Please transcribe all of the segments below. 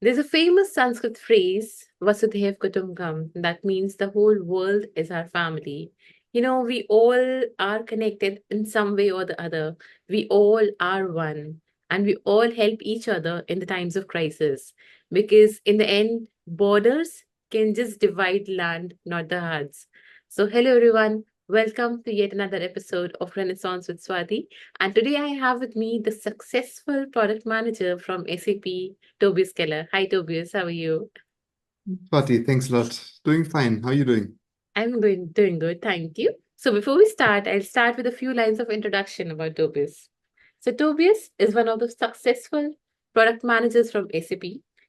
There's a famous Sanskrit phrase, Vasudhaiv Kutumbakam, that means the whole world is our family. We all are connected in some way or the other. We all are one, and we all help each other in the times of crisis. Because in the end, borders can just divide land, not the hearts. So, hello everyone. Welcome to yet another episode of Renaissance with Swati. And today I have with me the successful product manager from SAP, Tobias Keller. Hi, Tobias. How are you? Swati, thanks a lot. Doing fine. How are you doing? I'm doing good. Thank you. So, before we start, I'll start with a few lines of introduction about Tobias. So, Tobias is one of the successful product managers from SAP.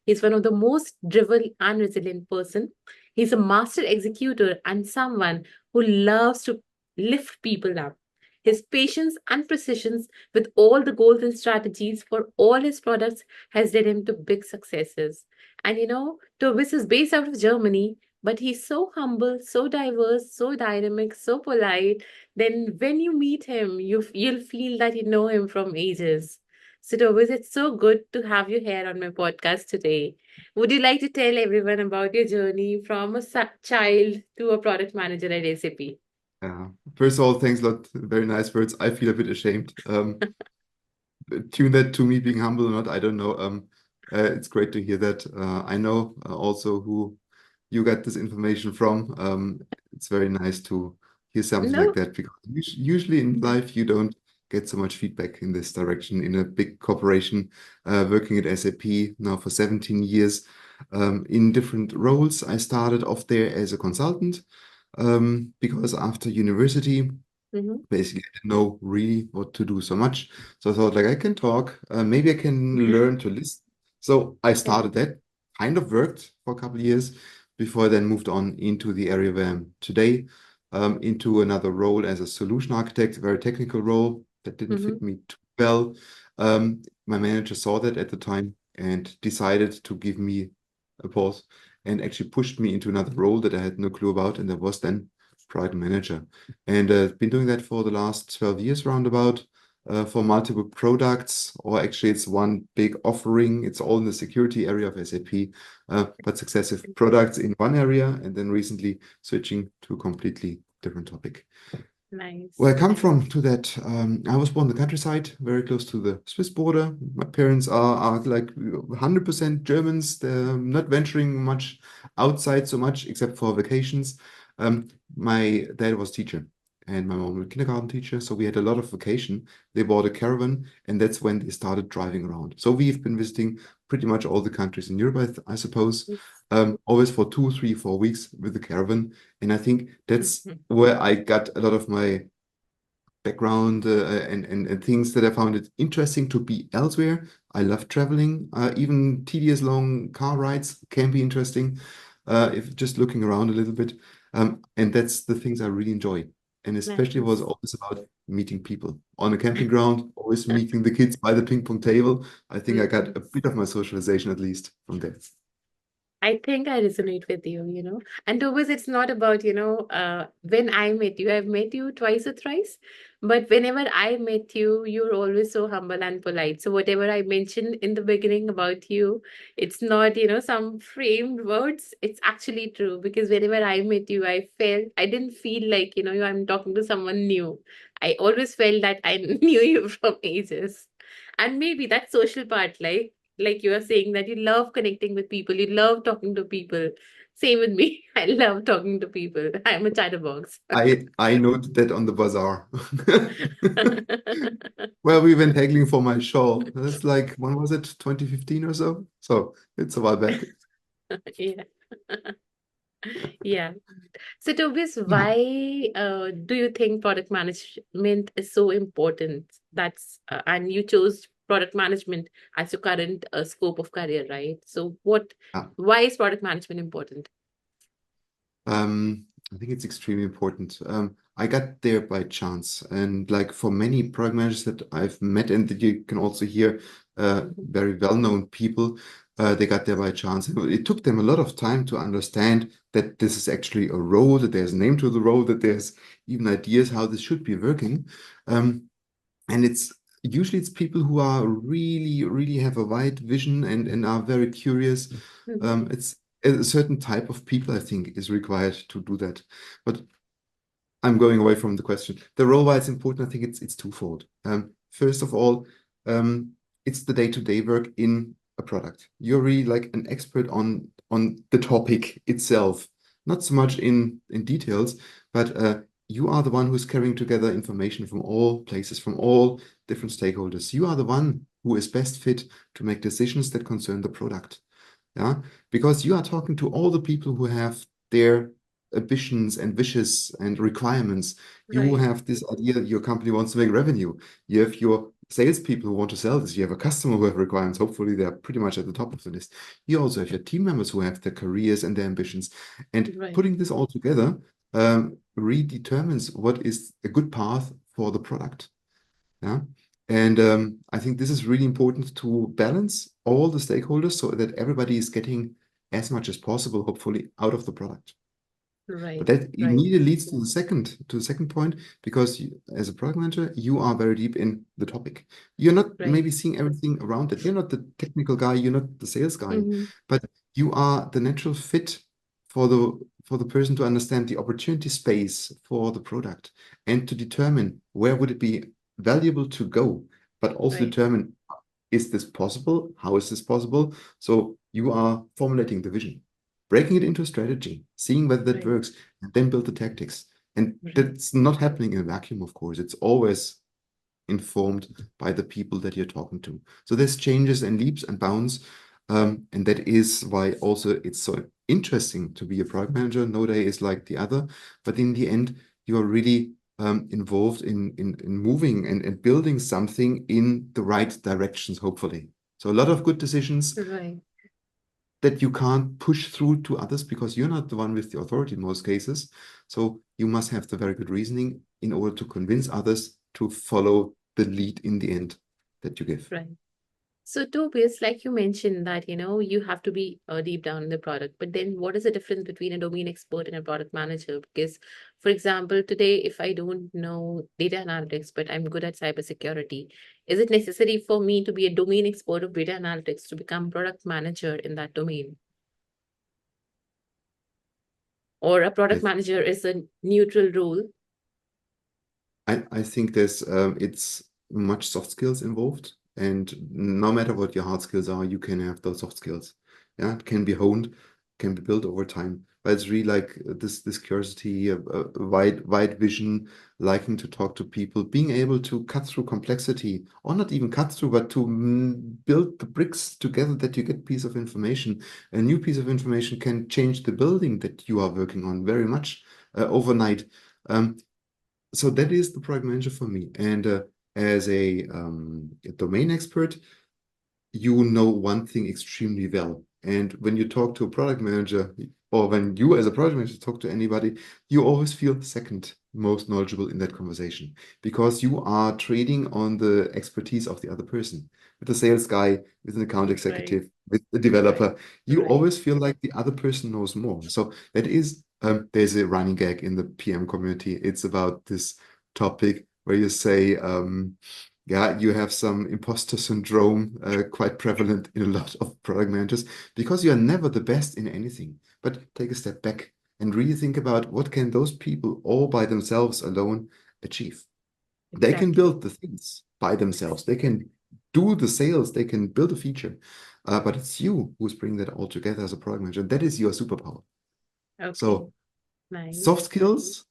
He's one of the most driven and resilient person. He's a master executor and someone who loves to lift people up. His patience and precision with all the goals and strategies for all his products has led him to big successes. And Tobias is based out of Germany, but he's so humble, so diverse, so dynamic, so polite. Then when you meet him, you'll feel that you know him from ages. So Tobias, it's so good to have you here on my podcast today. Would you like to tell everyone about your journey from a child to a product manager at SAP? Uh, First of all, thanks a lot. Very nice words. I feel a bit ashamed. Tune that to me being humble or not, I don't know. It's great to hear that. I know also who you got this information from. It's very nice to hear something like No. that because usually in life you don't get so much feedback in this direction. In a big corporation, working at SAP now for 17 years, in different roles. I started off there as a consultant because after university, Mm-hmm. basically I didn't know really what to do so much. So I thought like I can talk, maybe I can learn to listen. So I started that, kind of worked for a couple of years before I then moved on into the area where I'm today, into another role as a solution architect, a very technical role that didn't Mm-hmm. fit me too well. My manager saw that at the time and decided to give me a pause and actually pushed me into another role that I had no clue about, and that was then product manager. And been doing that for the last 12 years roundabout, for multiple products, or actually it's one big offering. It's all in the security area of SAP, but successive products in one area, and then recently switching to a completely different topic. Where Nice. I come from to that, I was born in the countryside, very close to the Swiss border. My parents are like 100% Germans. They're not venturing much outside so much, except for vacations. My dad was teacher and my mom was kindergarten teacher. So we had a lot of vacation. They bought a caravan and that's when they started driving around. So we've been visiting pretty much all the countries in Europe, I suppose, always for 2, 3, 4 weeks with the caravan. And I think that's where I got a lot of my background and things that I found it interesting to be elsewhere. I love traveling. Even tedious long car rides can be interesting if just looking around a little bit. And that's the things I really enjoy. And especially was Nice. always about meeting people on a camping ground, always meeting the kids by the ping pong table. I think I got a bit of my socialization at least from there. I think I resonate with you, And always it's not about, when I met you, I've met you twice or thrice, but whenever I met you, you're always so humble and polite. So whatever I mentioned in the beginning about you, it's not, some framed words. It's actually true because whenever I met you, I didn't feel like, I'm talking to someone new. I always felt that I knew you from ages. And maybe that social part, like you are saying that you love connecting with people, you love talking to people. Same with me. I love talking to people. I'm a chatterbox. I noted that on the bazaar. Well, we went haggling for my shawl. That's like, when was it? 2015 or so? So it's a while back. Yeah. Yeah. So Tobias, Yeah. why do you think product management is so important? And you chose product management as your current scope of career, right? So Yeah. why is product management important? I think it's extremely important. I got there by chance, and like for many product managers that I've met, and that you can also hear, Mhm. very well-known people, they got there by chance. And it took them a lot of time to understand that this is actually a role, that there's a name to the role, that there's even ideas how this should be working. And it's usually it's people who are really have a wide vision and are very curious. Mhm. It's a certain type of people, I think, is required to do that. But I'm going away from the question. The role why it's important, I think it's twofold. First of all, um, it's the day-to-day work in a product. You're really like an expert on the topic itself, not so much in details, but you are the one who's carrying together information from all places, from all different stakeholders. You are the one who is best fit to make decisions that concern the product. Yeah, because you are talking to all the people who have their ambitions and wishes and requirements. You Right, have this idea that your company wants to make revenue. You have your salespeople who want to sell this. You have a customer who have requirements. Hopefully, they're pretty much at the top of the list. You also have your team members who have their careers and their ambitions. And right, putting this all together redetermines what is a good path for the product. Yeah. And I think this is really important to balance all the stakeholders so that everybody is getting as much as possible, hopefully, out of the product. But right, that right. immediately leads to the second point, because as a product manager, you are very deep in the topic. You're not Right. maybe seeing everything around it. You're not the technical guy, you're not the sales guy, Hmm. but you are the natural fit for the person to understand the opportunity space for the product and to determine where would it be valuable to go, but also Right, determine, is this possible? How is this possible? So you are formulating the vision, breaking it into a strategy, seeing whether that right, works, and then build the tactics. And right, that's not happening in a vacuum, of course. It's always informed by the people that you're talking to. So there's changes and leaps and bounds. And that is why also it's so interesting to be a product manager. No day is like the other. But in the end, you are really involved in moving and building something in the right directions, hopefully. So a lot of good decisions right. that you can't push through to others because you're not the one with the authority in most cases. So you must have the very good reasoning in order to convince others to follow the lead in the end that you give. Right. So, Tobias, like you mentioned that, you have to be deep down in the product, but then what is the difference between a domain expert and a product manager? Because, for example, today, if I don't know data analytics, but I'm good at cybersecurity, is it necessary for me to be a domain expert of data analytics to become product manager in that domain? Or a I product manager is a neutral role? I think there's it's much soft skills involved, and no matter what your hard skills are, you can have those soft skills. Yeah, it can be honed, can be built over time. But it's really like this curiosity, a wide vision, liking to talk to people, being able to cut through complexity, or not even cut through, but to build the bricks together that you get piece of information. A new piece of information can change the building that you are working on very much overnight. Um, so that is the product manager for me. And as a domain expert, you know one thing extremely well. And when you talk to a product manager, or when you as a product manager talk to anybody, you always feel second most knowledgeable in that conversation because you are trading on the expertise of the other person. With a sales guy, with an account Right, executive, with a right, developer, you right. always feel like the other person knows more. So that is, there's a running gag in the PM community. It's about this topic where you say, yeah, you have some imposter syndrome quite prevalent in a lot of product managers because you are never the best in anything. But take a step back and really think about what can those people all by themselves alone achieve. They can Exactly. build the things by themselves. They can do the sales. They can build a feature. But it's you who's bringing that all together as a product manager. That is your superpower. Okay, So soft nice. skills,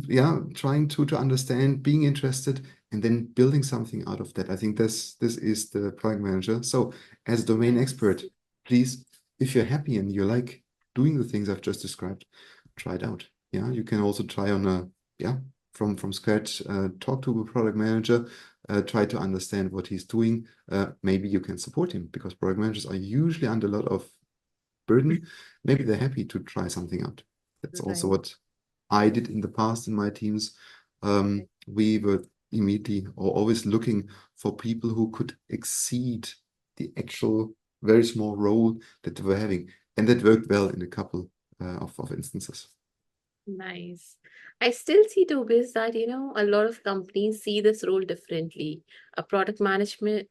yeah, trying to understand, being interested, and then building something out of that. I think this is the product manager. So as a domain expert, Nice. please, if you're happy and you like doing the things I've just described, try it out. Yeah, you can also try on a, yeah, from scratch, talk to a product manager, try to understand what he's doing. Maybe you can support him because product managers are usually under a lot of burden. Maybe they're happy to try something out. That's also Right. what I did in the past in my teams. We were immediately or always looking for people who could exceed the actual very small role that they were having. And that worked well in a couple of instances. Nice. I still see, Tobias, that, a lot of companies see this role differently. A product management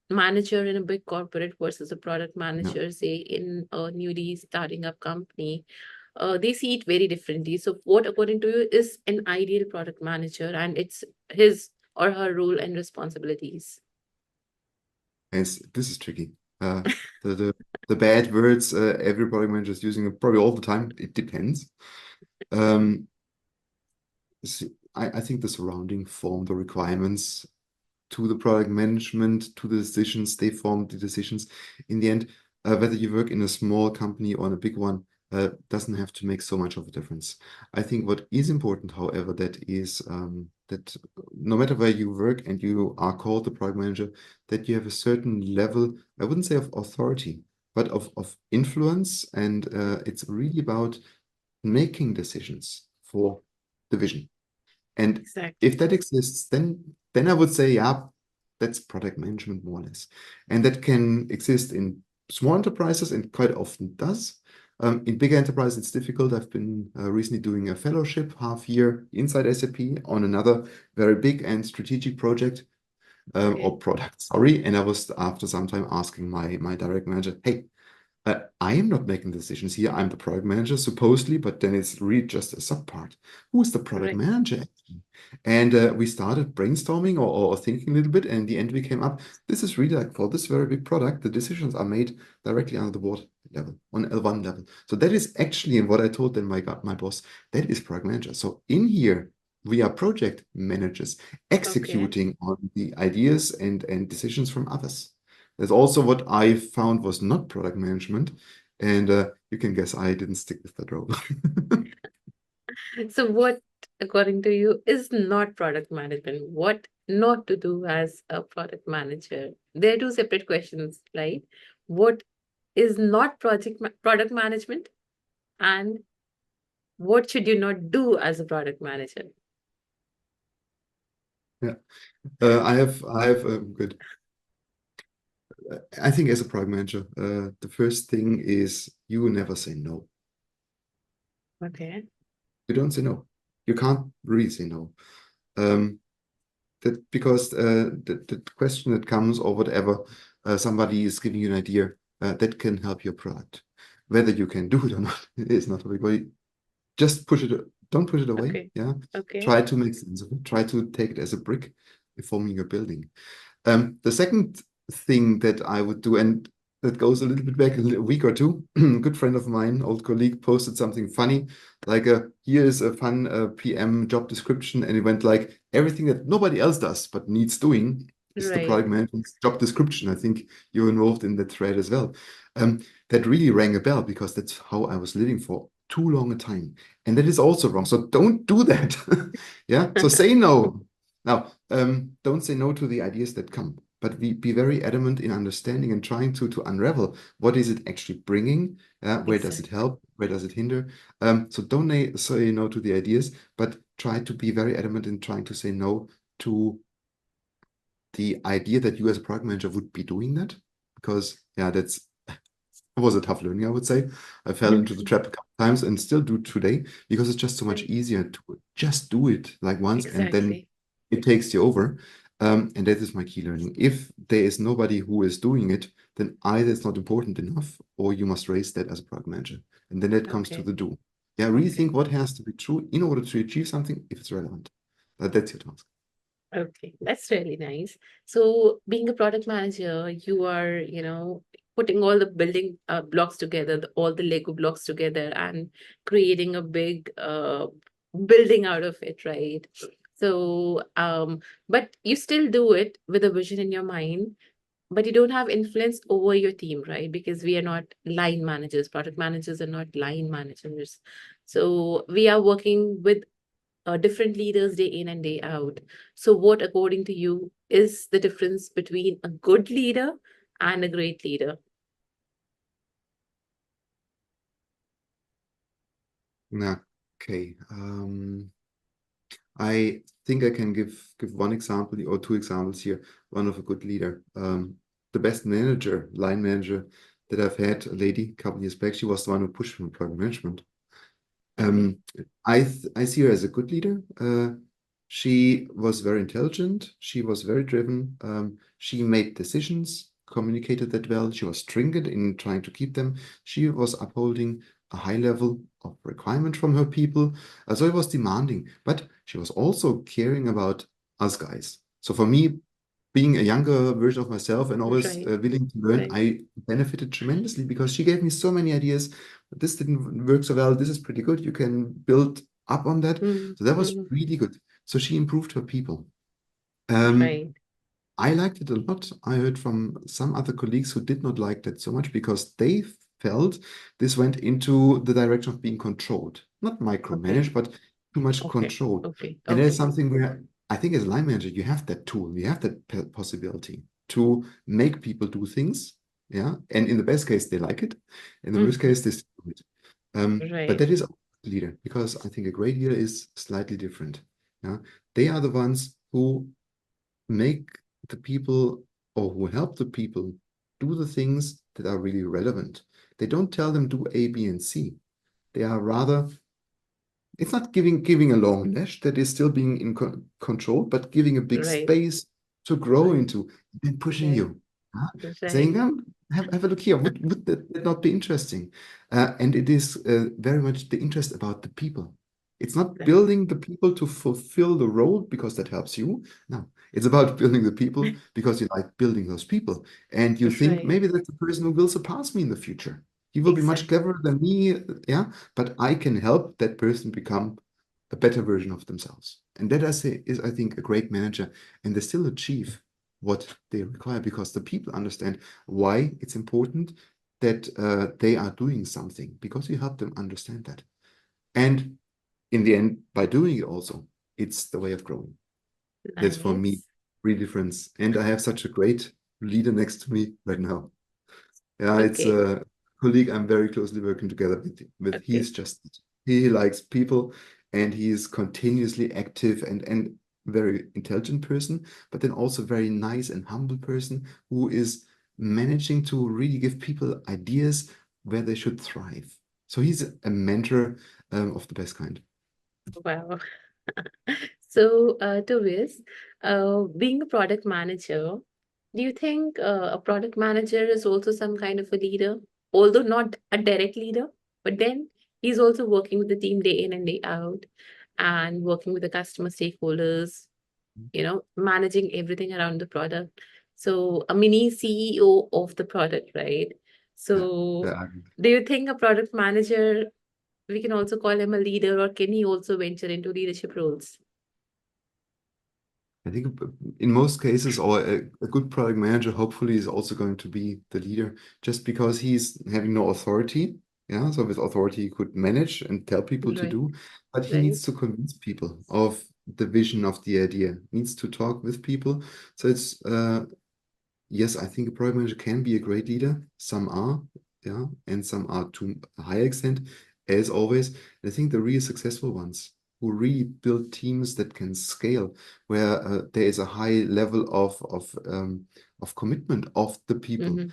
manager in a big corporate versus a product Yeah. manager, say, in a newly starting up company, they see it very differently. So, what, according to you, is an ideal product manager and it's his or her role and responsibilities? This is tricky. Uh, the, the the bad words every product manager is using it probably all the time. It depends. Um, I think the surrounding form the requirements to the product management, to the decisions, they form the decisions. In the end, whether you work in a small company or in a big one, doesn't have to make so much of a difference. I think what is important, however, that is that no matter where you work and you are called the product manager, that you have a certain level, I wouldn't say of authority, but of influence. And it's really about making decisions for the vision. And if Exactly. that exists, then I would say, yeah, that's product management more or less. And that can exist in small enterprises and quite often does. In bigger enterprises, it's difficult. I've been recently doing a fellowship half year inside SAP on another very big and strategic project Okay. or product, sorry. And I was after some time asking my direct manager, hey, I am not making the decisions here. I'm the product manager, supposedly, but then it's really just a subpart. Who is the product Right. manager actually? And we started brainstorming or thinking a little bit, and in the end we came up, this is really like for this very big product, the decisions are made directly under the board level, on L1 level. So that is actually, and what I told then my boss, that is product manager. So in here, we are project managers Okay. executing on the ideas and decisions from others. That's also what I found was not product management. And you can guess I didn't stick with that role. So, what, according to you, is not product management? What not to do as a product manager? They're two separate questions, right? What is not product management, and what should you not do as a product manager? Yeah. I have good. I think as a product manager, the first thing is you never say no. Okay. You don't say no. You can't really say no. Um, that because the question that comes or whatever, somebody is giving you an idea that can help your product. Whether you can do it or not, it is not a big way. Just push it, don't push it away. Okay. Yeah. Okay. Try to make sense of it. Try to take it as a brick in forming your building. The second thing that I would do, and that goes a little bit back a week or two, a good friend of mine, old colleague, posted something funny, like here is a fun PM job description, and it went like everything that nobody else does but needs doing is the Right. product management's job description. I think you're involved in that thread as well. That really rang a bell because that's how I was living for too long a time. And that is also wrong. So don't do that. Yeah. So say no. Now, don't say no to the ideas that come, but be very adamant in understanding and trying to unravel what is it actually bringing, where does it Exactly. help, where does it hinder. So don't say no to the ideas, but try to be very adamant in trying to say no to the idea that you as a product manager would be doing that, because yeah, that's it was a tough learning, I would say. I fell into the trap a couple times and still do today because it's just so much Right. easier to just do it like once and then Exactly. it takes you over. And that is my key learning. If there is nobody who is doing it, then either it's not important enough or you must raise that as a product manager. And then that comes to Okay. the do. Yeah, really Okay. think what has to be true in order to achieve something if it's relevant. That's your task. Okay, that's really nice. So, being a product manager, you are, putting all the building blocks together, all the Lego blocks together, and creating a big building out of it, right? So, but you still do it with a vision in your mind, but you don't have influence over your team, right? Because we are not line managers, product managers are not line managers. So, we are working with different leaders day in and day out. So, what, according to you, is the difference between a good leader and a great leader? Yeah. Okay. I think I can give one example or two examples here. One of a good leader. The best manager, line manager that I've had, a lady, a couple years back, she was the one who pushed me in product management. Okay. Um, I see her as a good leader. She was very intelligent. She was very driven. She made decisions, communicated that well. She was stringent in trying to keep them. She was upholding a high level of requirement from her people. So it was demanding, but she was also caring about us guys. So for me, being a younger version of myself and always Right. willing to learn, Right. I benefited tremendously because she gave me so many ideas. This didn't work so well. This is pretty good. You can build up on that. So that was Mm-hmm. really good. So she improved her people. Um, Right. I liked it a lot. I heard from some other colleagues who did not like that so much because they felt this went into the direction of being controlled, not Okay. micromanaged, but too much Okay. control. Okay. And there's Okay. something where I think as a line manager, you have that tool, you have that possibility to make people do things. Yeah. And in the best case, they like it. In the worst Mm-hmm. case, they still do it. But Right. that is a leader because I think a great leader is slightly different. Yeah. They are the ones who make the people or who help the people do the things that are really relevant. They don't tell them do A, B, and C. They are rather, it's not giving a long lash that is still being in control, but giving a big Right. space to grow Right. into, and pushing Right. you, huh? Saying, Right. have a look here. Would that not be interesting? And it is very much the interest about the people. It's not Right. building the people to fulfill the role because that helps you. No, it's about building the people because you like building those people. And you think Right. maybe that's the person who will surpass me in the future. He will be much Exactly. cleverer than me. Yeah, but I can help that person become a better version of themselves. And that I say is, I think, a great manager, and they still achieve what they require because the people understand why it's important that they are doing something because you help them understand that. And in the end, by doing it also, it's the way of growing. That's for me Nice. real difference. And I have such a great leader next to me right now. Yeah, it's Okay. a colleague I'm very closely working together with. Okay. He's just he likes people and he is continuously active and very intelligent person, but then also very nice and humble person who is managing to really give people ideas where they should thrive. So he's a mentor of the best kind. Wow. So, Tobias, being a product manager, do you think a product manager is also some kind of a leader? Although not a direct leader, but then he's also working with the team day in and day out and working with the customer stakeholders, managing everything around the product. So, a mini CEO of the product, right? Yeah, So, yeah. do you think a product manager, we can also call him a leader, or can he also venture into leadership roles? I think in most cases, or a good product manager hopefully is also going to be the leader, just because he's having no authority. Yeah, so with authority, he could manage and tell people to Right, do, but he right. needs to convince people of the vision of the idea, needs to talk with people. So it's yes, I think a product manager can be a great leader. Some are, yeah, and some are to a higher extent, as always. I think the really successful ones who really build teams that can scale, where there is a high level of commitment of the people. Mm-hmm.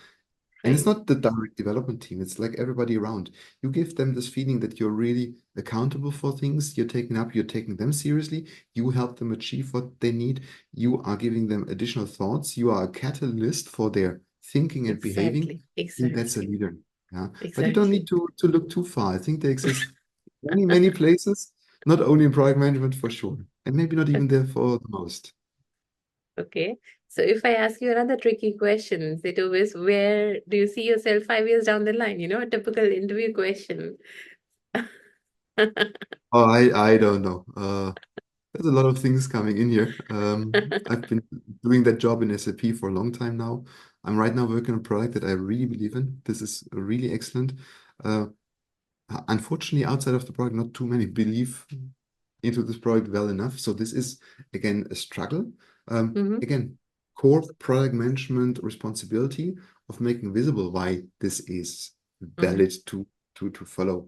And it's Right, not the direct development team, it's like everybody around. You give them this feeling that you're really accountable for things, you're taking up, you're taking them seriously, you help them achieve what they need, you are giving them additional thoughts, you are a catalyst for their thinking and behaving. exactly, I think that's a exactly, leader. Yeah. But you don't need exactly. to look too far. I think they exist many places, not only in product management for sure, and maybe not even there for the most. Okay. So if I ask you another tricky question, it always, where do you see yourself 5 years down the line? A typical interview question. Oh, I don't know. There's a lot of things coming in here. I've been doing that job in SAP for a long time now. I'm right now working on a product that I really believe in. This is really excellent. Uh, Unfortunately, outside of the product, not too many believe into this product well enough. So this is again a struggle. Mm-hmm. Again, core product management responsibility of making visible why this is Mm-hmm. valid to follow.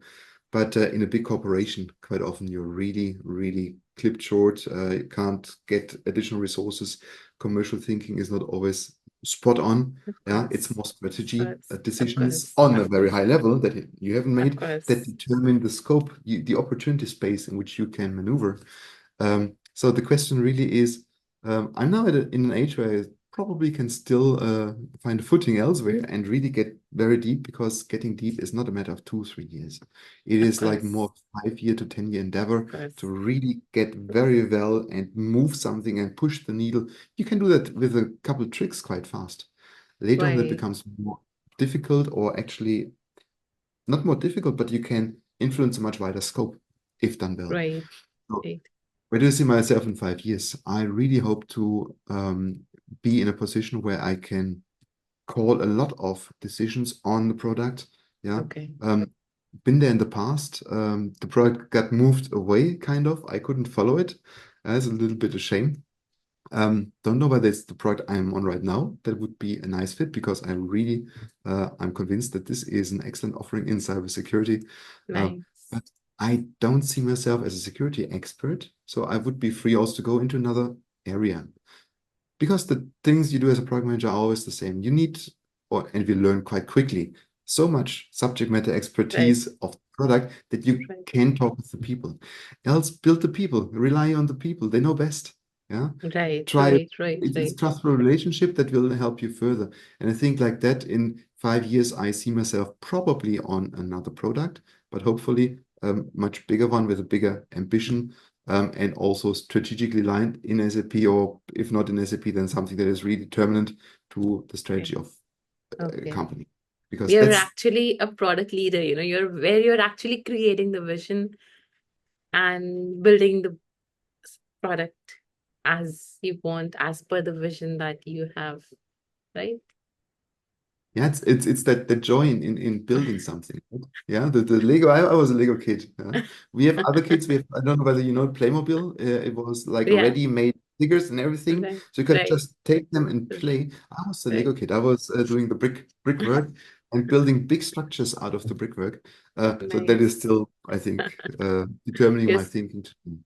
But in a big corporation, quite often you're really clipped short. You can't get additional resources. Commercial thinking is not always spot on. Of Yeah, it's course. more Of strategy course. Of decisions course. on a very high level that you haven't Of made that course. determine the scope, the opportunity space in which you can maneuver. So the question really is, I'm now in an age where I probably can still find a footing elsewhere and really get very deep, because getting deep is not a matter of 2, 3 years. It Of is like more course. 5 year to 10 year endeavor Of to course. really get very well and move something and push the needle. You can do that with a couple of tricks quite fast. Later on, that Right. becomes more difficult, or actually not more difficult, but you can influence a much wider scope if done well. Right. So Right. where do I see myself in 5 years? I really hope to be in a position where I can call a lot of decisions on the product. Yeah. Okay. Been there in the past. The product got moved away, kind of. I couldn't follow it. That's a little bit a shame. Don't know whether it's the product I'm on right now. That would be a nice fit, because I'm convinced that this is an excellent offering in cybersecurity. Nice. But I don't see myself as a security expert, so I would be free also to go into another area, because the things you do as a product manager are always the same. You need, and we learn quite quickly, so much subject matter Right. expertise of the product that you Right. can talk with the people. Else build the people, rely on the people. They know best. Yeah. Right. Try Right. Right. it's a Right. trustful relationship that will help you further. And I think like that in 5 years, I see myself probably on another product, but hopefully a much bigger one with a bigger ambition, and also strategically aligned in SAP, or if not in SAP, then something that is really determinant to the Okay. strategy of a Okay. company. Because You're that's, actually a product leader, you're where you're actually creating the vision and building the product as you want, as per the vision that you have, right? yeah, it's that joy in building something, right? Yeah, the Lego. I was a Lego kid. Yeah. We have other kids. I don't know whether you know Playmobil. It was like Yeah, ready-made figures and everything, right, so you could right, just take them and play. I was a right. Lego kid. I was doing the brickwork and building big structures out of the brickwork. So that is Nice. still, I think, determining my Yes, thinking today.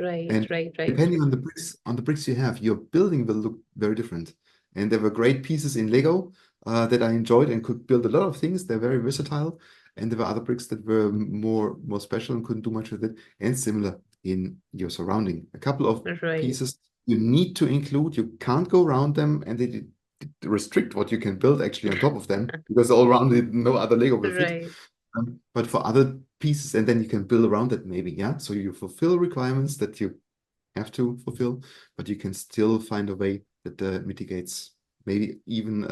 right, And right, right, depending on the bricks you have, your building will look very different. And there were great pieces in Lego that I enjoyed and could build a lot of things. They're very versatile. And there were other bricks that were more special and couldn't do much with it. And similar in your surrounding. A couple of right, pieces you need to include. You can't go around them, and they restrict what you can build actually on top of them, because all around it, no other Lego will fit. right. But for other pieces, and then you can build around it maybe, yeah. So you fulfill requirements that you have to fulfill, but you can still find a way that mitigates maybe even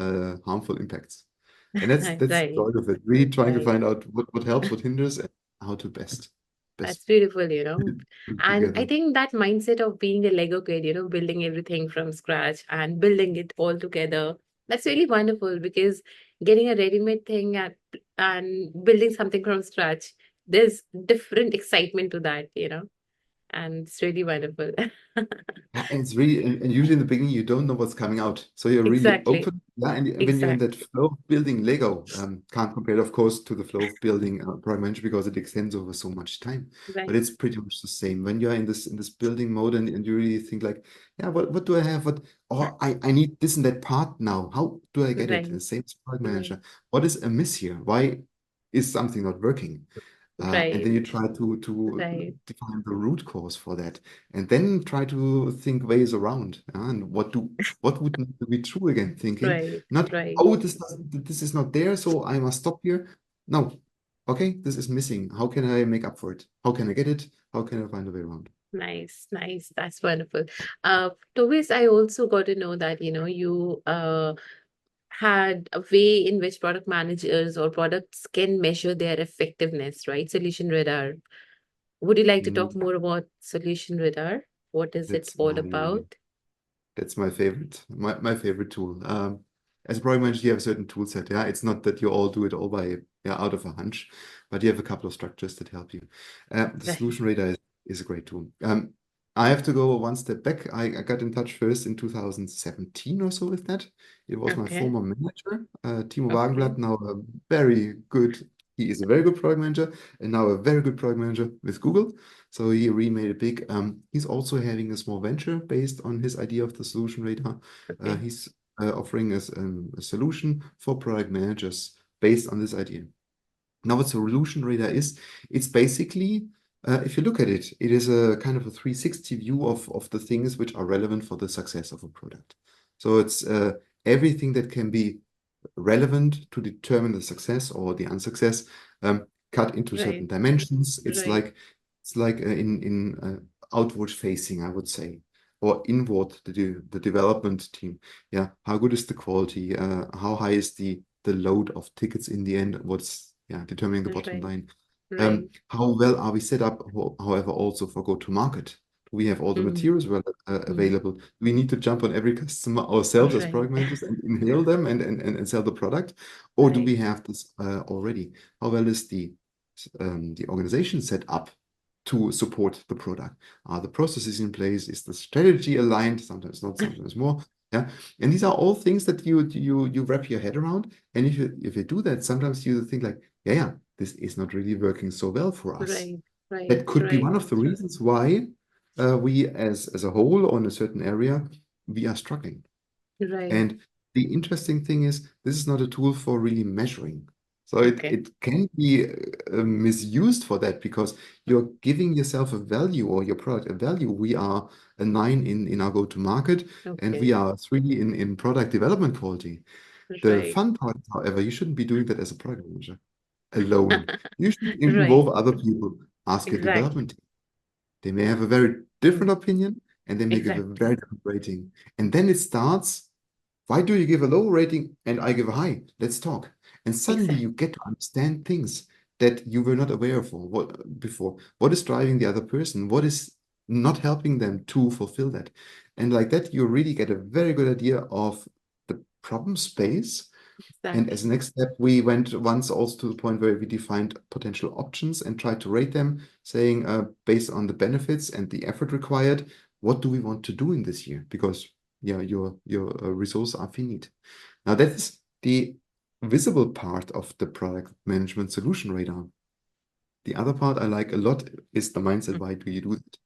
harmful impacts. And that's the Right, joy of it, really trying to right. find out what helps, what hinders, and how to best That's beautiful, put it And I together. think that mindset of being a Lego kid, building everything from scratch and building it all together, that's really wonderful because getting a ready-made thing and building something from scratch, there's different excitement to that, and it's really wonderful. Yeah, and it's really, and usually in the beginning, you don't know what's coming out. So you're really Exactly, open. Yeah, and when you're in that exactly. flow of building Lego, can't compare it, of course, to the flow of building product management, because it extends over so much time. But Right, it's pretty much the same. When you're in this building mode, and you really think like, yeah, what do I have? I need this and that part now. How do I get it? right, The same as product right, manager. What is amiss here? Why is something not working? And then right, you try to right, define the root cause for that, and then try to think ways around. And what would need to be true again? Thinking right, not, right. oh, this is not there, so I must stop here. No, okay, this is missing. How can I make up for it? How can I get it? How can I find a way around? Nice, nice. That's wonderful. Tobias, I also got to know that, you had a way in which product managers or products can measure their effectiveness, right? Solution Radar. Would you like to Mm, talk more about Solution Radar? What is it that's all my about? That's my favorite tool. As a product manager, you have a certain tool set. Yeah, it's not that you all do it all by, yeah, out of a hunch, but you have a couple of structures that help you. The Right. solution radar is a great tool. I have to go one step back. I got in touch first in 2017 or so with that. It was my Okay. former manager, Timo Okay. Wagenblatt, now a very good. He is a very good product manager, and now a very good product manager with Google. So he remade it big. He's also having a small venture based on his idea of the solution radar. Okay. He's offering us a solution for product managers based on this idea. Now, what solution radar is, it's basically, if you look at it, it is a kind of a 360 view of the things which are relevant for the success of a product. So it's everything that can be relevant to determine the success or the unsuccess, cut into certain Right. dimensions. Right. It's like in outward facing, I would say, or inward the development team. Yeah, how good is the quality? How high is the load of tickets in the end? What's determining the bottom Right. line? Right. How well are we set up? However, also for go-to-market. Do we have all the Mm, materials mm, available? Do we need to jump on every customer ourselves as right. product managers and inhale them and sell the product? Or do Right. we have this already? How well is the organization set up to support the product? Are the processes in place? Is the strategy aligned? Sometimes not, sometimes more. Yeah, and these are all things that you wrap your head around. And if you do that, sometimes you think like, yeah, this is not really working so well for us. Right. Right. That could be Right. one of the reasons why we, as a whole, on a certain area, we are struggling. Right. And the interesting thing is, this is not a tool for really measuring. So Okay. it can be misused for that because you're giving yourself a value or your product a value. We are a 9 in our go-to-market, and we Okay. are 3 in product development quality. The Right. fun part, however, you shouldn't be doing that as a product manager alone. You should Right. involve other people. Ask your Exactly. development team. They may have a very different Mm, opinion, and they may give a exactly. very different rating. And then it starts, why do you give a low rating and I give a high? Let's talk. And suddenly Exactly. you get to understand things that you were not aware of before. What is driving the other person? What is not helping them to fulfill that? And like that, you really get a very good idea of the problem space. And as a Exactly. next step, we went once also to the point where we defined potential options and tried to rate them, saying based on the benefits and the effort required, what do we want to do in this year? Because your resources are finite. Now that is the visible part of the product management solution radar. The other part I like a lot is the mindset. Mm, Why do you do it?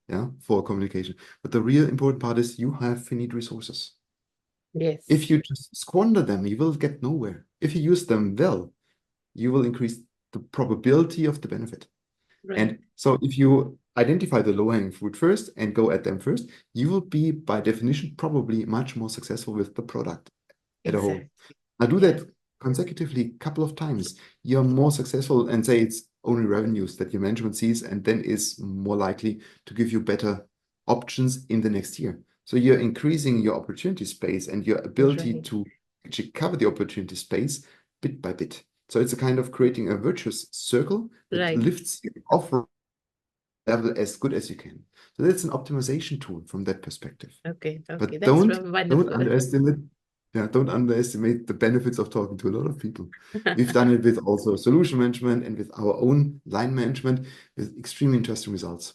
Yeah, for communication. But the real important part is you have finite resources. If yes. you just squander them, you will get nowhere. If you use them well, you will increase the probability of the benefit. Right. And so if you identify the low-hanging fruit first and go at them first, you will be, by definition, probably much more successful with the product at a whole. Exactly. Now do Yeah. that consecutively a couple of times. You're more successful and say it's only revenues that your management sees and then is more likely to give you better options in the next year. So you're increasing your opportunity space and your ability Right. to actually cover the opportunity space bit by bit. So it's a kind of creating a virtuous circle that Right. lifts you off level as good as you can. So that's an optimization tool from that perspective. Okay. Okay. But That's don't wonderful. underestimate, don't underestimate the benefits of talking to a lot of people. We've done it with also solution management and with our own line management with extremely interesting results.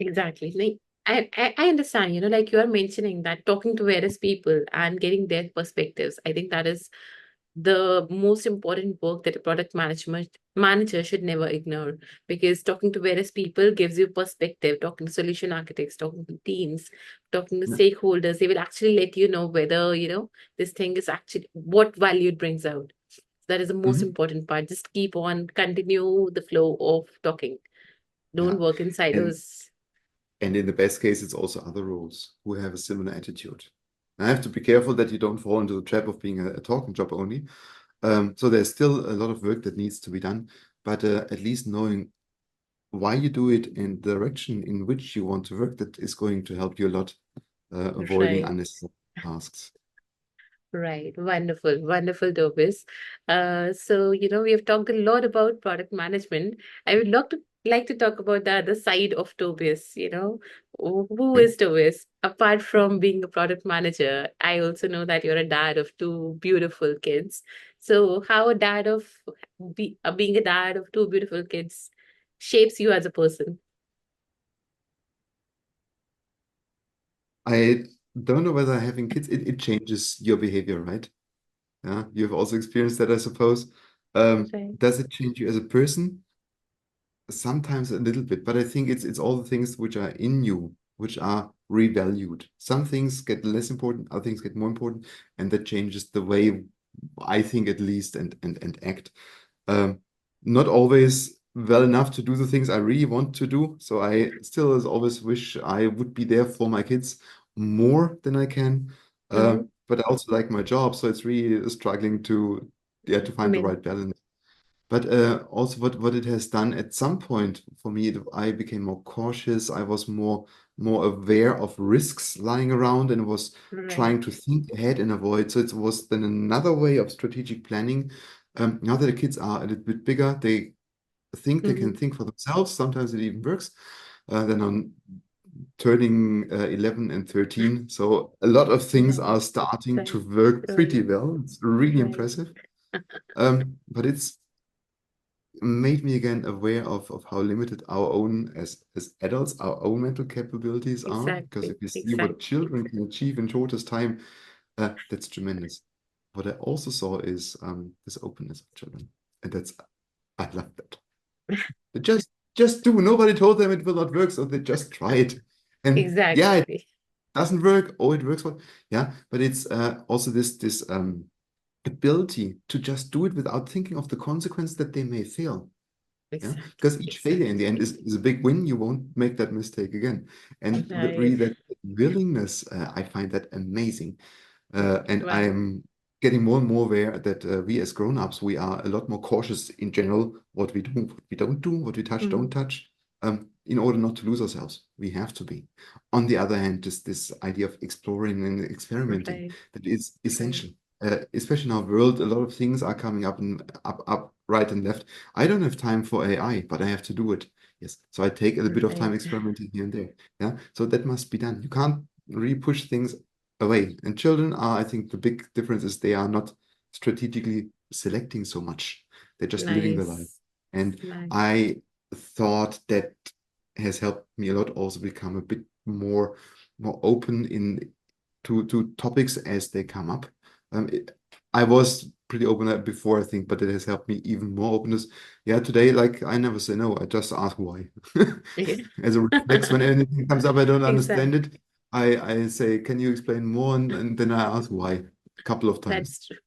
Exactly. Like I understand, like you are mentioning that talking to various people and getting their perspectives. I think that is the most important work that a product management manager should never ignore, because talking to various people gives you perspective. Talking to solution architects, talking to teams, talking to Yeah. stakeholders, they will actually let you know whether this thing is actually what value it brings out. That is the most Mhm. important part. Just keep on, continue the flow of talking. Don't Yeah. work in And silos. and in the best case, it's also other roles who have a similar attitude. I have to be careful that you don't fall into the trap of being a talking job only. So there's still a lot of work that needs to be done, but at least knowing why you do it and the direction in which you want to work, that is going to help you a lot avoiding Right. unnecessary tasks. Right. Wonderful. Wonderful, Tobias. So, we have talked a lot about product management. I would like to talk about the other side of Tobias, Who Okay. is Tobias? Apart from being a product manager, I also know that you're a dad of two beautiful kids. So how being a dad of two beautiful kids shapes you as a person? I don't know whether having kids, it changes your behavior, right? Yeah, you've also experienced that, I suppose. Right. Does it change you as a person? Sometimes a little bit, but I think it's all the things which are in you, which are revalued. Some things get less important, other things get more important, and that changes the way I think at least and act. Um, Not always well enough to do the things I really want to do. So I still as always wish I would be there for my kids more than I can. Mm-hmm. But I also like my job, so it's really struggling to find the Men. right balance. But also what it has done at some point for me, I became more cautious. I was more aware of risks lying around and was Right. trying to think ahead and avoid. So it was then another way of strategic planning. Now that the kids are a little bit bigger, they think they can Mm-hmm. think for themselves. Sometimes it even works. Then on turning 11 and 13, so a lot of things Right. are starting to Right. work pretty Right. well. It's really Right. impressive. But it's made me again aware of how limited our own as adults, our own mental capabilities are. Because Exactly. if you see what Exactly. children can achieve in shortest time, that's tremendous. What I also saw is this openness of children, and I love that. They just do. Nobody told them it will not work, so they just try it. And yeah, it Exactly. doesn't work. Oh, it works well. Yeah, but it's also this ability to just do it without thinking of the consequence that they may fail. Yeah, Exactly. because each failure in the end Exactly. is a big win. You won't make that mistake again. And Right. really, that willingness, I find that amazing. And Wow. I'm getting more and more aware that we as grown-ups, we are a lot more cautious in general, what we do, what we don't do, what we touch, don't Mm-hmm. touch, in order not to lose ourselves. We have to be. On the other hand, just this idea of exploring and experimenting, Right. that is Right. essential. Especially in our world, a lot of things are coming up and up, right and left. I don't have time for AI, but I have to do it. Yes. So I take a bit of time Right. experimenting here and there. Yeah. So that must be done. You can't really push things away. And children are, I think the big difference is they are not strategically selecting so much. They're just living their life. Nice. And Nice. I thought that has helped me a lot also become a bit more open to topics as they come up. I was pretty open before, I think, but it has helped me even more openness. Yeah, today, like I never say no, I just ask why. As a reflex, when anything comes up, I don't understand Exactly. it. I say, can you explain more? And then I ask why a couple of times. That's true.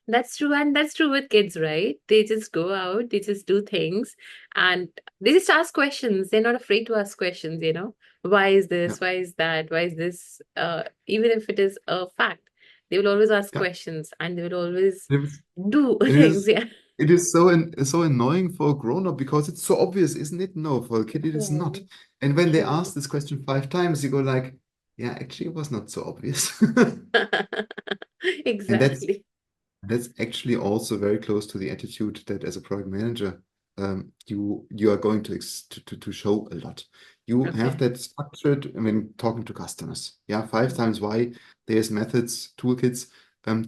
That's true. And that's true with kids, right? They just go out, they just do things, and they just ask questions. They're not afraid to ask questions, you know? Why is Yeah, this? Why is that? Why is this? Even if it is a fact, they will always ask yeah. questions and they will always It is, do it things. is, Yeah. it is so annoying for a grown-up because it's so obvious, isn't it? No, for a kid it is not. Right. And when they ask Right. this question 5 times, you go like, yeah, actually it was not so obvious. And Exactly. that's actually also very close to the attitude that as a product manager, you are going to show a lot. You have Okay. that structured, I mean, talking to customers. Yeah, 5 times why there's methods, toolkits,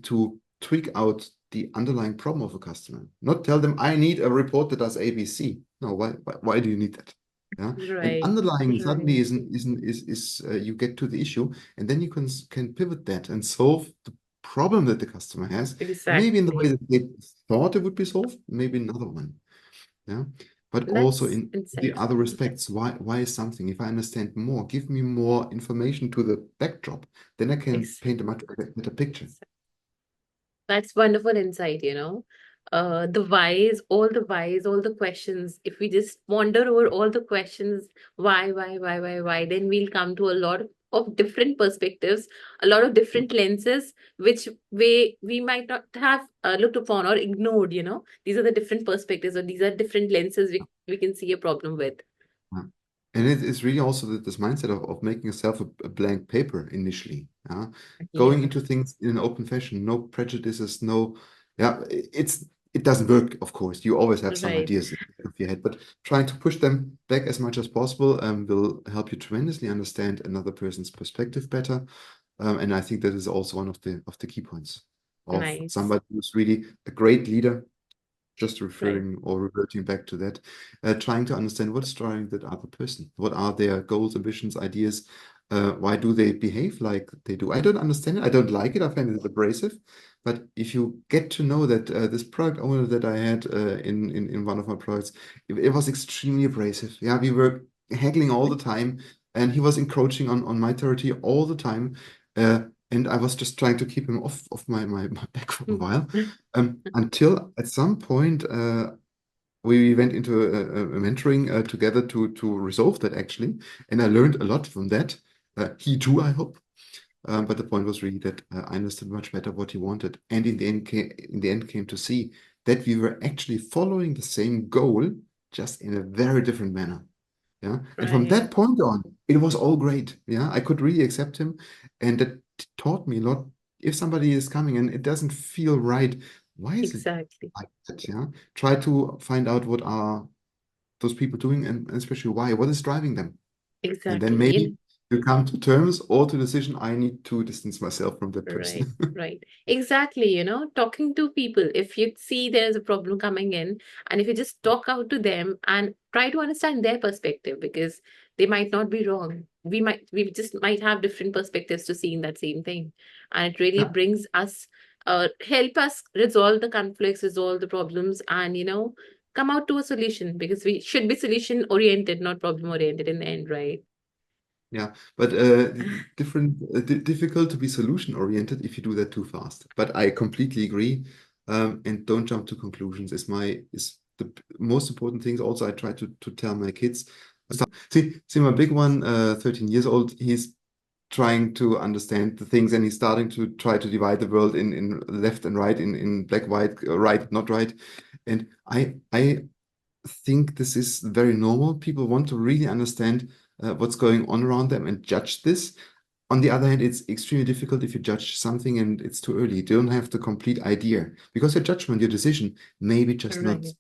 to tweak out the underlying problem of a customer. Not tell them, I need a report that does ABC. No, why do you need that? Yeah, and Right. underlying suddenly Right. is you get to the issue, and then you can pivot that and solve the problem that the customer has, maybe in the way Exactly. that they thought it would be solved, maybe another one. Yeah. But also That's in the other insightful. Yeah. respects, why is something? If I understand more, give me more information to the backdrop, then I can Ex- paint a much better picture. That's wonderful insight, you know. The whys, all the whys, all the questions. If we just ponder over all the questions, why, then we'll come to a lot of different perspectives, a lot of Yeah. different lenses, which we might not have looked upon or ignored, you know. These are the different perspectives, or these are different lenses we can see a problem with. Yeah. And it is really also this mindset of making yourself a blank paper initially. Yeah. Going Yeah, into things in an open fashion, no prejudices, no, yeah, it doesn't work, of course. You always have some right. ideas in the back of your head, but trying to push them back as much as possible will help you tremendously understand another person's perspective better. And I think that is also one of the key points of Nice. somebody who's really a great leader, just Right. referring or reverting back to that, trying to understand what's driving that other person. What are their goals, ambitions, ideas? Why do they behave like they do? I don't understand it. I don't like it. I find it abrasive. But if you get to know that this product owner that I had in one of my products, it was extremely abrasive. Yeah, we were haggling all the time. and he was encroaching on my territory all the time. Uh, and I was just trying to keep him off my back for a while, until at some point we went into a mentoring together to resolve that actually, and I learned a lot from that. He too, I hope. But the point was really that I understood much better what he wanted, and in the end came to see that we were actually following the same goal, just in a very different manner. Yeah, and from Right. that point on, it was all great. Yeah, I could really accept him, and that taught me a lot. If somebody is coming and it doesn't feel right, why is it Exactly. like that? Yeah, try to find out what are those people doing, and especially why. What is driving them? And then Exactly. maybe you come to terms or to decision. I need to distance myself from that Right, person. right. Exactly. Talking to people, if you see there's a problem coming in, and if you just talk out to them and try to understand their perspective, because they might not be wrong. We just might have different perspectives to see in that same thing. And it really Yeah, brings us, help us resolve the conflicts, resolve the problems, and, come out to a solution, because we should be solution oriented, not problem oriented in the end, right? yeah, but difficult to be solution oriented if you do that too fast. But I completely agree, and don't jump to conclusions. Is the most important things. Also, I try to tell my kids. See, my big one, 13 years old. He's trying to understand the things, and he's starting to try to divide the world in left and right, in black, white, right, not right. And I think this is very normal. People want to really understand what's going on around them and judge this. On the other hand, it's extremely difficult if you judge something and it's too early. You don't have the complete idea because your judgment, your decision may be just not Right,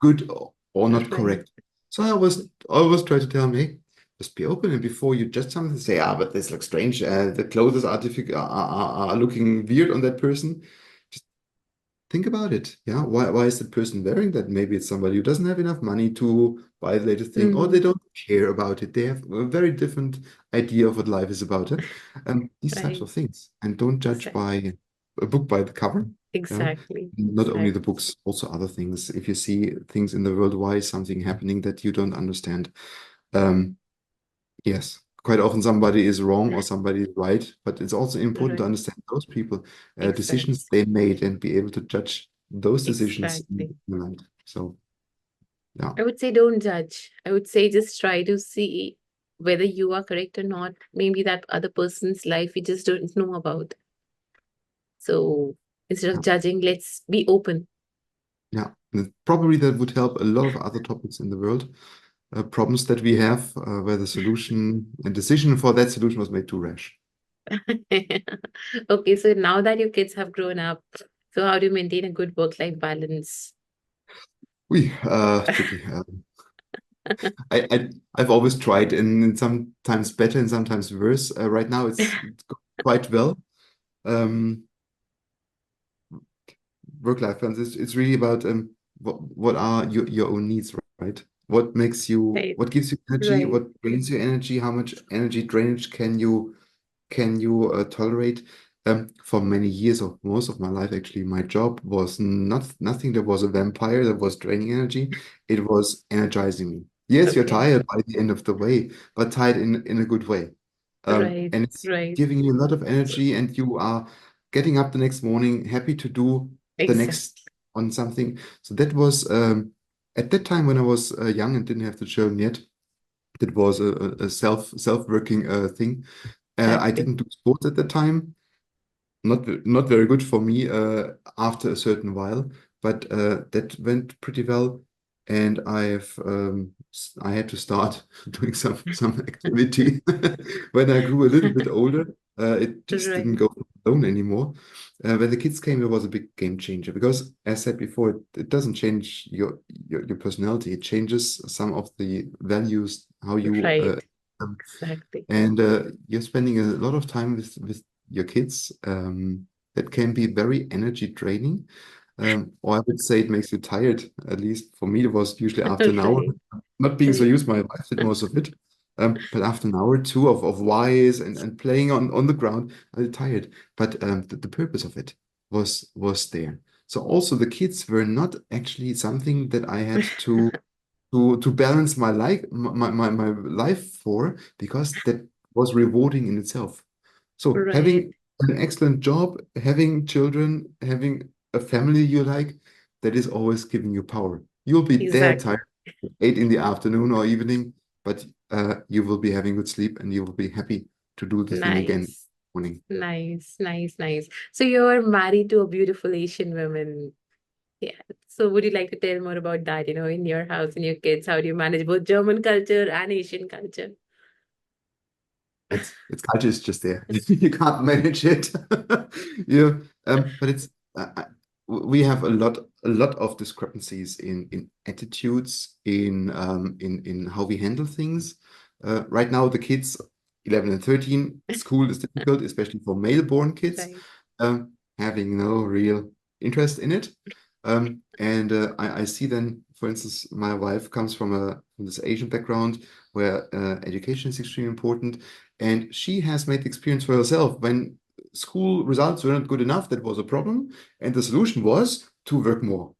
good or not right, correct. So I always try to tell me, just be open, and before you judge something, say, ah, but this looks strange. The clothes are difficult, are looking weird on that person. Think about it. Yeah. Why is the person wearing that? Maybe it's somebody who doesn't have enough money to buy the latest thing, or they mm, don't care about it. They have a very different idea of what life is about. These types right. of things. And don't judge Exactly. by a book by the cover. Yeah. Exactly. Not only the Exactly. books, also other things. If you see things in the world, why is something happening that you don't understand? Um, yes. Quite often somebody is wrong or somebody is right, but it's also important to Right. understand those people, decisions Exactly. they made, and be able to judge those decisions in Exactly. the light. So yeah, I would say don't judge. I would say just try to see whether you are correct or not. Maybe that other person's life we just don't know about. So instead of yeah, judging, let's be open. yeah. And probably that would help a lot of other topics in the world, problems that we have, where the solution and decision for that solution was made too rash. Okay, so now that your kids have grown up, so how do you maintain a good work-life balance? We tricky. I've always tried, and sometimes better and sometimes worse. Right now, it's quite well. Um, Work-life balance it's really about what are your own needs, right? Right. What gives you energy, Right. what drains your energy, how much energy drainage can you tolerate? For many years of most of my life, actually, my job was nothing that was a vampire that was draining energy. It was energizing me. Yes, you're Okay. tired by the end of the way, but tired in a good way. Right. And it's Right. giving you a lot of energy, and you are getting up the next morning happy to do the next Exactly. on something. So that was at that time when I was young and didn't have the children yet. That was a self-working thing. I Exactly. didn't do sports at the time. Not very good for me after a certain while, but that went pretty well. And I had to start doing some activity when I grew a little bit older. It just didn't Right. go alone anymore. When the kids came, it was a big game changer because, as said before, it doesn't change your personality. It changes some of the values, how you Right. Exactly. and you're spending a lot of time with your kids. That can be very energy draining, or I would say it makes you tired. At least for me, it was usually after an hour. Right. Not being so Right. used, my wife did most of it. But after an hour or two of whys and playing on the ground, I was tired. But the purpose of it was there. So also the kids were not actually something that I had to to balance my life my life for, because that was rewarding in itself. So Right. having an excellent job, having children, having a family you like, that is always giving you power. You'll be dead Exactly. tired at 8 in the afternoon or evening, but you will be having good sleep and you will be happy to do the thing again Nice. morning. Nice, nice, nice. So you're married to a beautiful Asian woman. Yeah. So would you like to tell more about that, in your house and your kids? How do you manage both German culture and Asian culture? It's culture is just there. You can't manage it. But it's we have a lot of discrepancies in attitudes, in how we handle things. Right now, the kids 11 and 13, school is difficult, especially for male-born kids, Right. having no real interest in it. And I see then, for instance, my wife comes from this Asian background where education is extremely important. And she has made the experience for herself. When school results were not good enough, that was a problem. And the solution was to work more.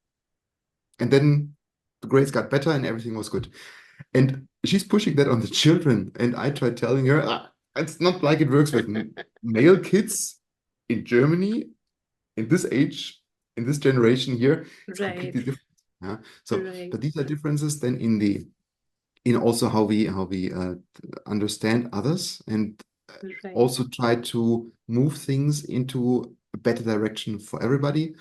And then the grades got better and everything was good. And she's pushing that on the children. And I tried telling her, it's not like it works with male kids in Germany, in this age, in this generation here. It's Right. completely different. Yeah. So, Right. but these are differences then in also how we understand others, and Right. also try to move things into a better direction for everybody.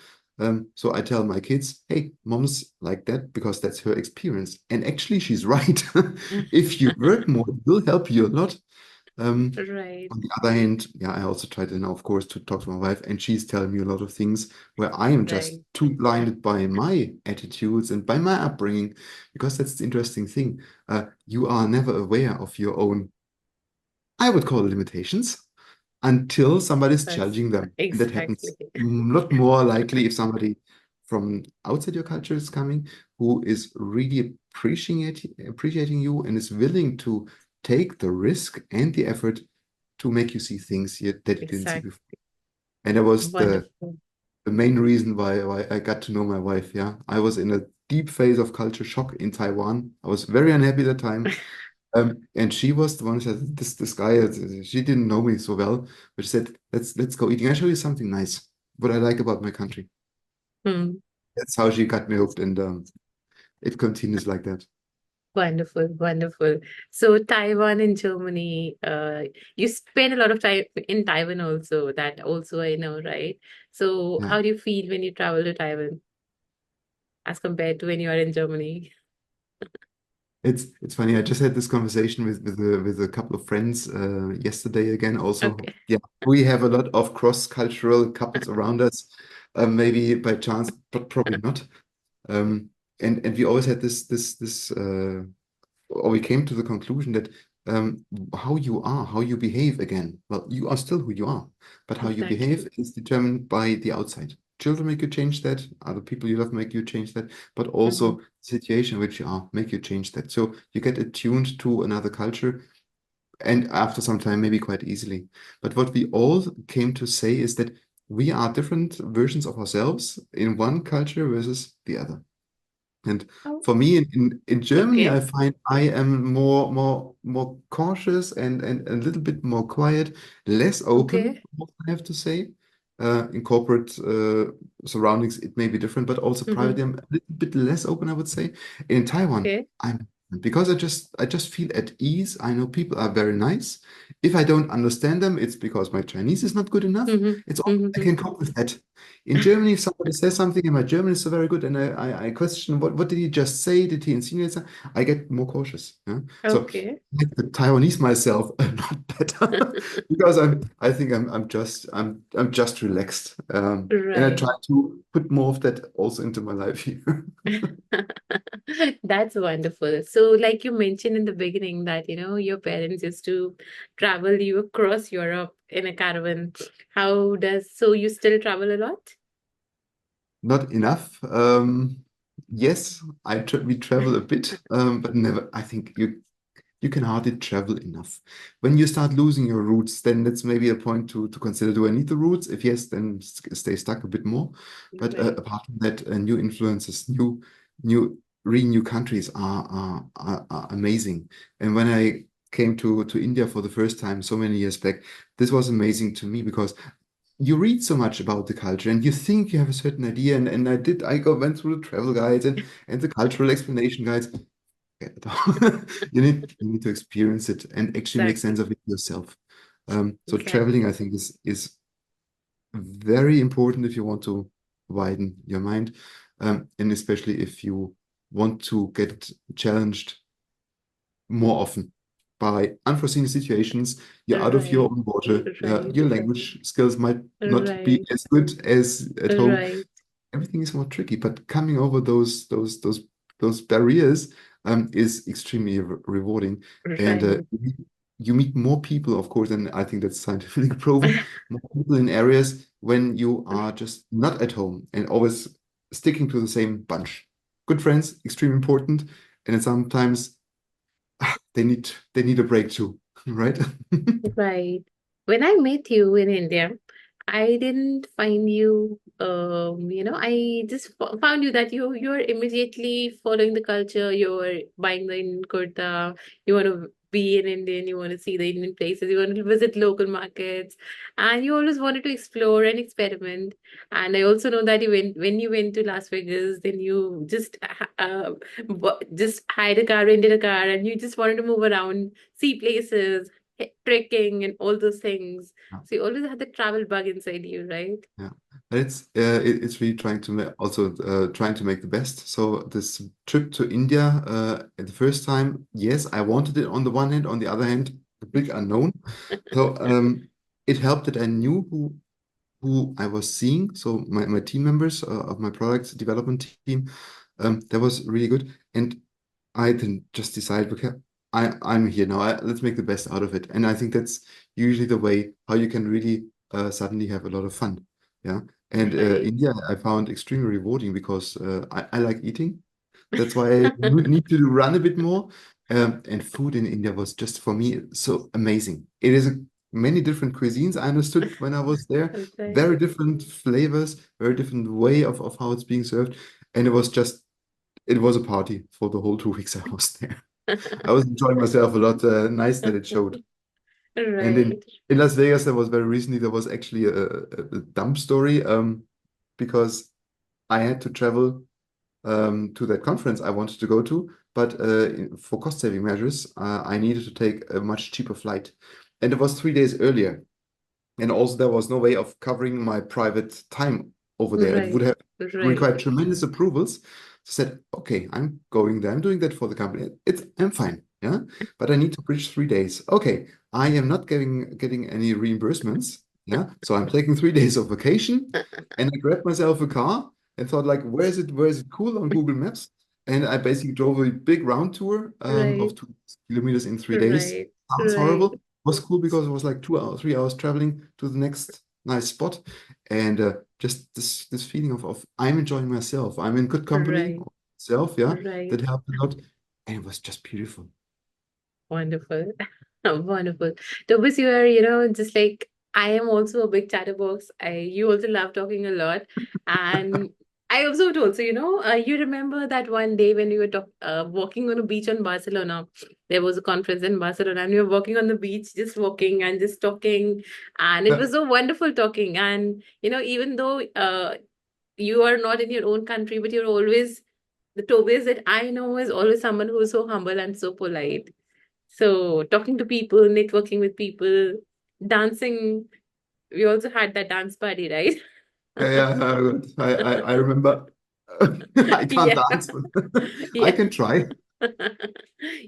So I tell my kids, hey, mom's like that because that's her experience. And actually, she's right. If you work more, it will help you a lot. Um, Right. on the other hand, yeah, I also try to now, of course, to talk to my wife, and she's telling me a lot of things where I am just Right. too blinded by my attitudes and by my upbringing, because that's the interesting thing. You are never aware of your own, I would call it, limitations until somebody's That's challenging them. And that exactly. happens a lot more likely if somebody from outside your culture is coming, who is really appreciating you and is willing to take the risk and the effort to make you see things that you didn't see Exactly. before. And that was Wonderful. the main reason why I got to know my wife. Yeah, I was in a deep phase of culture shock in Taiwan. I was very unhappy at the time. And she was the one who said, this guy, she didn't know me so well, but she said, let's go eating. I show you something nice, what I like about my country. Hmm. That's how she got me hooked, and it continues like that. Wonderful, wonderful. So Taiwan and Germany, you spend a lot of time in Taiwan also. That also I know, right? So Yeah. how do you feel when you travel to Taiwan as compared to when you are in Germany? It's funny. I just had this conversation with a couple of friends yesterday again. Also, Okay. yeah, we have a lot of cross-cultural couples around us, maybe by chance, but probably not. Um, and we always had this, or we came to the conclusion that how you are, how you behave again. Well, you are still who you are, but how you Exactly. behave is determined by the outside. Children make you change that. Other people you love make you change that. But Hmm. also situation in which you are make you change that. So you get attuned to another culture, and after some time, maybe quite easily. But what we all came to say is that we are different versions of ourselves in one culture versus the other. And Oh, for me, in Germany, I okay. find I am more cautious and a little bit more quiet, less open, Okay. I have to say. In corporate surroundings, it may be different, but also Hmm. privately, I'm a little bit less open, I would say. In Taiwan, Okay. I'm because I just feel at ease. I know people are very nice. If I don't understand them, it's because my Chinese is not good enough. Hmm. It's all I Hmm. can cope with that. In Germany, if somebody says something and my German is so very good, and I question what did he just say? Did he insinuate something? I get more cautious. Yeah? So Okay. like the Taiwanese myself, I'm not better because I'm just relaxed, and I try Right. to put more of that also into my life here. That's wonderful. So, like you mentioned in the beginning that, your parents used to travel you across Europe in a caravan. So you still travel a lot? Not enough. Yes, we travel a bit, but never. I think you can hardly travel enough. When you start losing your roots, then that's maybe a point to consider. Do I need the roots? If yes, then stay stuck a bit more. But Right. apart from that, new influences, new really new countries are amazing. And when I came to India for the first time so many years back, this was amazing to me because you read so much about the culture and you think you have a certain idea. And went through the travel guides and the cultural explanation guides. Yeah, you need to experience it and actually make sense Exactly. of it yourself. So traveling, Exactly. I think, is very important if you want to widen your mind, and especially if you want to get challenged more often by unforeseen situations. You're out of your Right. own water. Right. Your language skills might not be Right. as good as at home. Right. Everything is more tricky, but coming over those barriers is extremely rewarding. And Right. you meet more people, of course, and I think that's scientifically proven, more people in areas when you are just not at home and always sticking to the same bunch. Good friends, extremely important, and then sometimes they need a break too, right? Right. When I met you in India, I didn't find you, I just found you that you're immediately following the culture. You're buying the Indian kurta. You want to be an Indian. You want to see the Indian places. You want to visit local markets, and you always wanted to explore and experiment. And I also know that when you went to Las Vegas, then you just hired a car, rented a car, and you just wanted to move around, see places, trekking, and all those things. So you always had the travel bug inside you, right? Yeah, it's really trying to also trying to make the best. So this trip to India, at the first time, yes, I wanted it on the one hand. On the other hand, the big unknown. So it helped that I knew who I was seeing. So my team members of my product development team, that was really good. And I then just decided, okay, I'm here now. Let's make the best out of it. And I think that's usually the way how you can really suddenly have a lot of fun. Yeah. And Right. India, I found extremely rewarding because I like eating. That's why I need to run a bit more. And food in India was just for me so amazing. It is many different cuisines. I understood when I was there, Okay. very different flavors, very different way of how it's being served. And it was a party for the whole 2 weeks I was there. I was enjoying myself a lot. Nice that it showed. And Right. in Las Vegas, there was very recently, there was actually a dump story because I had to travel to that conference I wanted to go to, but for cost saving measures, I needed to take a much cheaper flight. And it was 3 days earlier. And also, there was no way of covering my private time over there. It would Right. have Right. required tremendous approvals. So I said, okay, I'm going there. I'm doing that for the company. I'm fine. Yeah. But I need to bridge 3 days. Okay. I am not getting any reimbursements. Yeah. So I'm taking 3 days of vacation and I grabbed myself a car and thought like, where is it cool on Google Maps? And I basically drove a big round tour of Right. 2 kilometers in 3 days. Right. Sounds Right. horrible, was cool because it was like 2 hours, 3 hours traveling to the next nice spot, and just this feeling of I'm enjoying myself. I'm in good company Right. myself, yeah, Right. that helped a lot, and it was just beautiful. Wonderful. Wonderful. Tobias, you are, just like I am also a big chatterbox. You also love talking a lot. And I observed also, you remember that one day when we were walking on a beach on Barcelona. There was a conference in Barcelona, and we were walking on the beach, just walking and just talking. And it Yeah, was so wonderful talking. And, even though you are not in your own country, but you're always, the Tobias that I know is always someone who is so humble and so polite. So talking to people, networking with people, dancing. We also had that dance party, right? good. I remember. I can't Yeah. dance, but I Yeah. can try.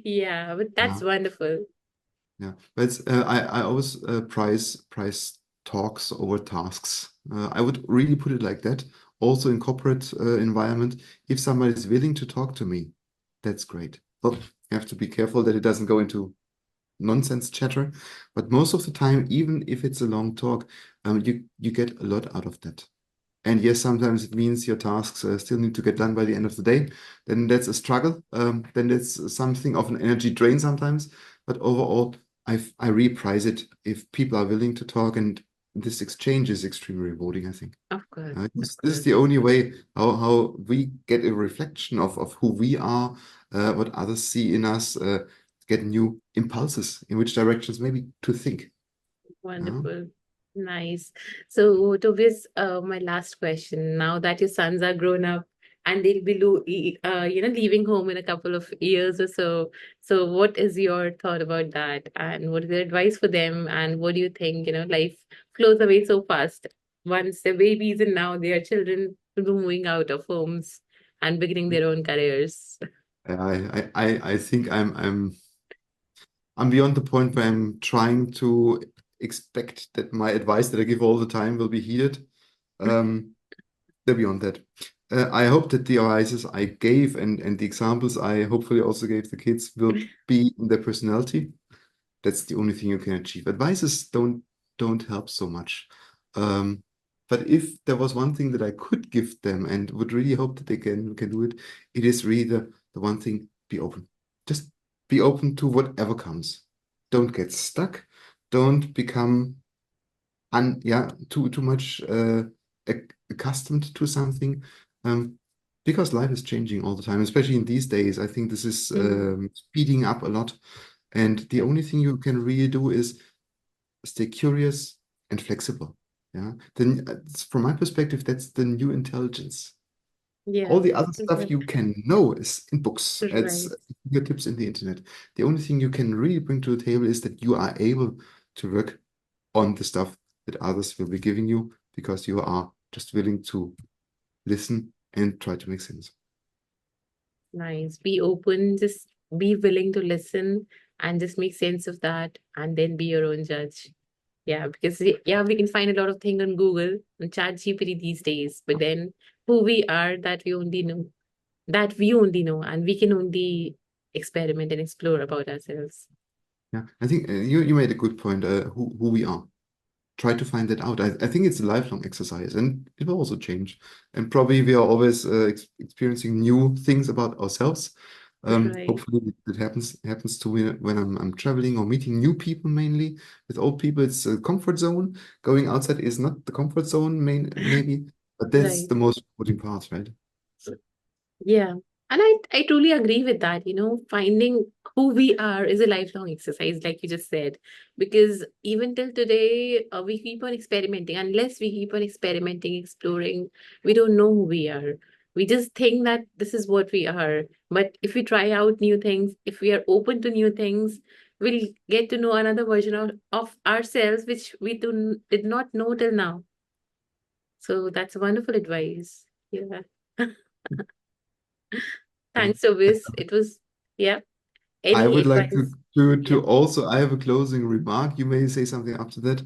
Yeah, but Yeah. that's wonderful. Yeah, but I always price talks over tasks. I would really put it like that. Also in corporate environment, if somebody is willing to talk to me, that's great. Well, you have to be careful that it doesn't go into nonsense chatter. But most of the time, even if it's a long talk, you get a lot out of that. And yes, sometimes it means your tasks still need to get done by the end of the day. Then that's a struggle. Then that's something of an energy drain sometimes. But overall, I reprice it if people are willing to talk and this exchange is extremely rewarding, I think. Of course, of This is course. the only way how we get a reflection of who we are, what others see in us, get new impulses in which directions maybe to think. Yeah? Wonderful. Nice. So, Tobias, my last question. Now that your sons are grown up and they'll be leaving home in a couple of years or so. So, what is your thought about that? And what is your advice for them? And what do you think? Life flows away so fast. Once they're babies and now they are children will be moving out of homes and beginning their own careers. I think I'm beyond the point where I'm trying to expect that my advice that I give all the time will be heeded. They're beyond that. I hope that the advices I gave and the examples I hopefully also gave the kids will be in their personality. That's the only thing you can achieve. Advices don't help so much. Um, but if there was one thing that I could give them and would really hope that they can do it, it is really the one thing, be open. Just be open to whatever comes. Don't get stuck. Don't become too much accustomed to something. Um, because life is changing all the time, especially in these days. I think this is Mm, speeding up a lot. And the only thing you can really do is stay curious and flexible. Yeah. Then, from my perspective, that's the new intelligence. All yeah, the other stuff right. you can know is in books. It's Right. your tips in the internet. The only thing you can really bring to the table is that you are able to work on the stuff that others will be giving you because you are just willing to listen and try to make sense. Nice. Be open, just be willing to listen and just make sense of that and then be your own judge. Yeah, because yeah, we can find a lot of things on Google and Chat GPT these days, but then who we are, that we only know, and we can only experiment and explore about ourselves. Yeah, I think you made a good point. Who we are. Try to find that out. I think it's a lifelong exercise, and it will also change. And probably we are always experiencing new things about ourselves. Right. Hopefully that happens to me when I'm traveling or meeting new people. Mainly with old people, it's a comfort zone. Going outside is not the comfort zone, maybe, but that's Right. the most important part, right? Yeah. And I truly agree with that. Finding who we are is a lifelong exercise, like you just said, because even till today, we keep on experimenting. Unless we keep on experimenting, exploring, we don't know who we are. We just think that this is what we are. But if we try out new things, if we are open to new things, we'll get to know another version of ourselves, which we did not know till now. So that's wonderful advice. Yeah. Yeah. Thanks, Obis. It was, yeah. I Any would like advice? to Yeah. also, I have a closing remark. You may say something after that.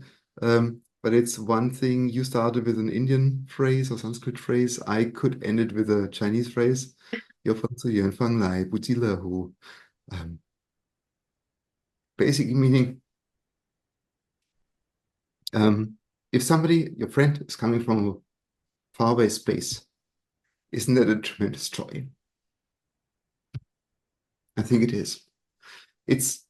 But it's one thing you started with an Indian phrase or Sanskrit phrase. I could end it with a Chinese phrase. 有朋自远方来，不亦乐乎. Um, basically meaning, um, if somebody, your friend, is coming from a faraway space, isn't that a tremendous joy? I think it is. It's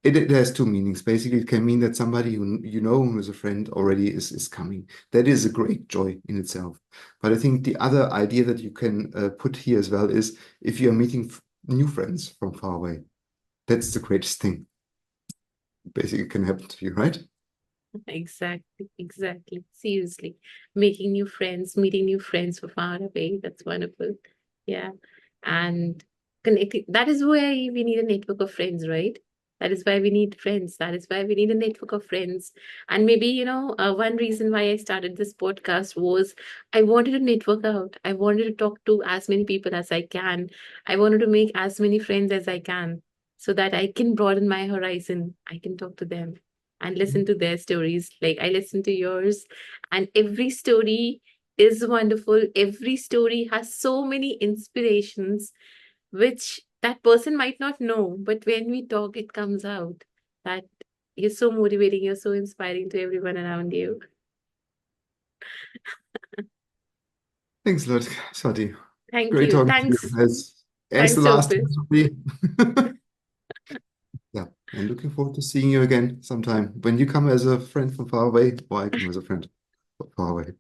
it has two meanings. Basically, it can mean that somebody you know who is a friend already is coming. That is a great joy in itself. But I think the other idea that you can put here as well is if you are meeting new friends from far away, that's the greatest thing basically can happen to you, right? Exactly, exactly. Seriously. Making new friends, meeting new friends from far away. That's wonderful. Yeah. And connecting. That is why we need a network of friends, right? That is why we need friends. That is why we need a network of friends. And maybe, one reason why I started this podcast was I wanted to network out. I wanted to talk to as many people as I can. I wanted to make as many friends as I can so that I can broaden my horizon. I can talk to them and listen to their stories like I listen to yours. And every story is wonderful. Every story has so many inspirations, which that person might not know, but when we talk, it comes out that you're so motivating, you're so inspiring to everyone around you. Thanks a lot, Swati. Thank Great you. talking to you Thanks. as the Thanks, last Opus. time for me. Yeah. And looking forward to seeing you again sometime when you come as a friend from far away, or I come as a friend from far away.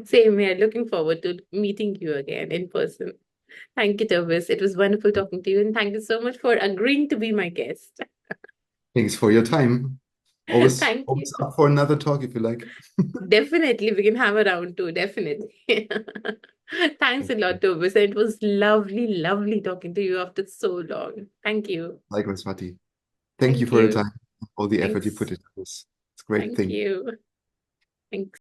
Same here. Looking forward to meeting you again in person. Thank you, Tobias. It was wonderful talking to you, and thank you so much for agreeing to be my guest. Thanks for your time. Always, Thank you. always up for another talk if you like. Definitely, we can have a round two. Definitely. Thanks a lot, Tobias. It was lovely, lovely talking to you after so long. Thank you. Likewise, Swati. Thank you Thank for your you. time, all the effort you put Thanks. into this. It's a great Thank thing. you. Thanks.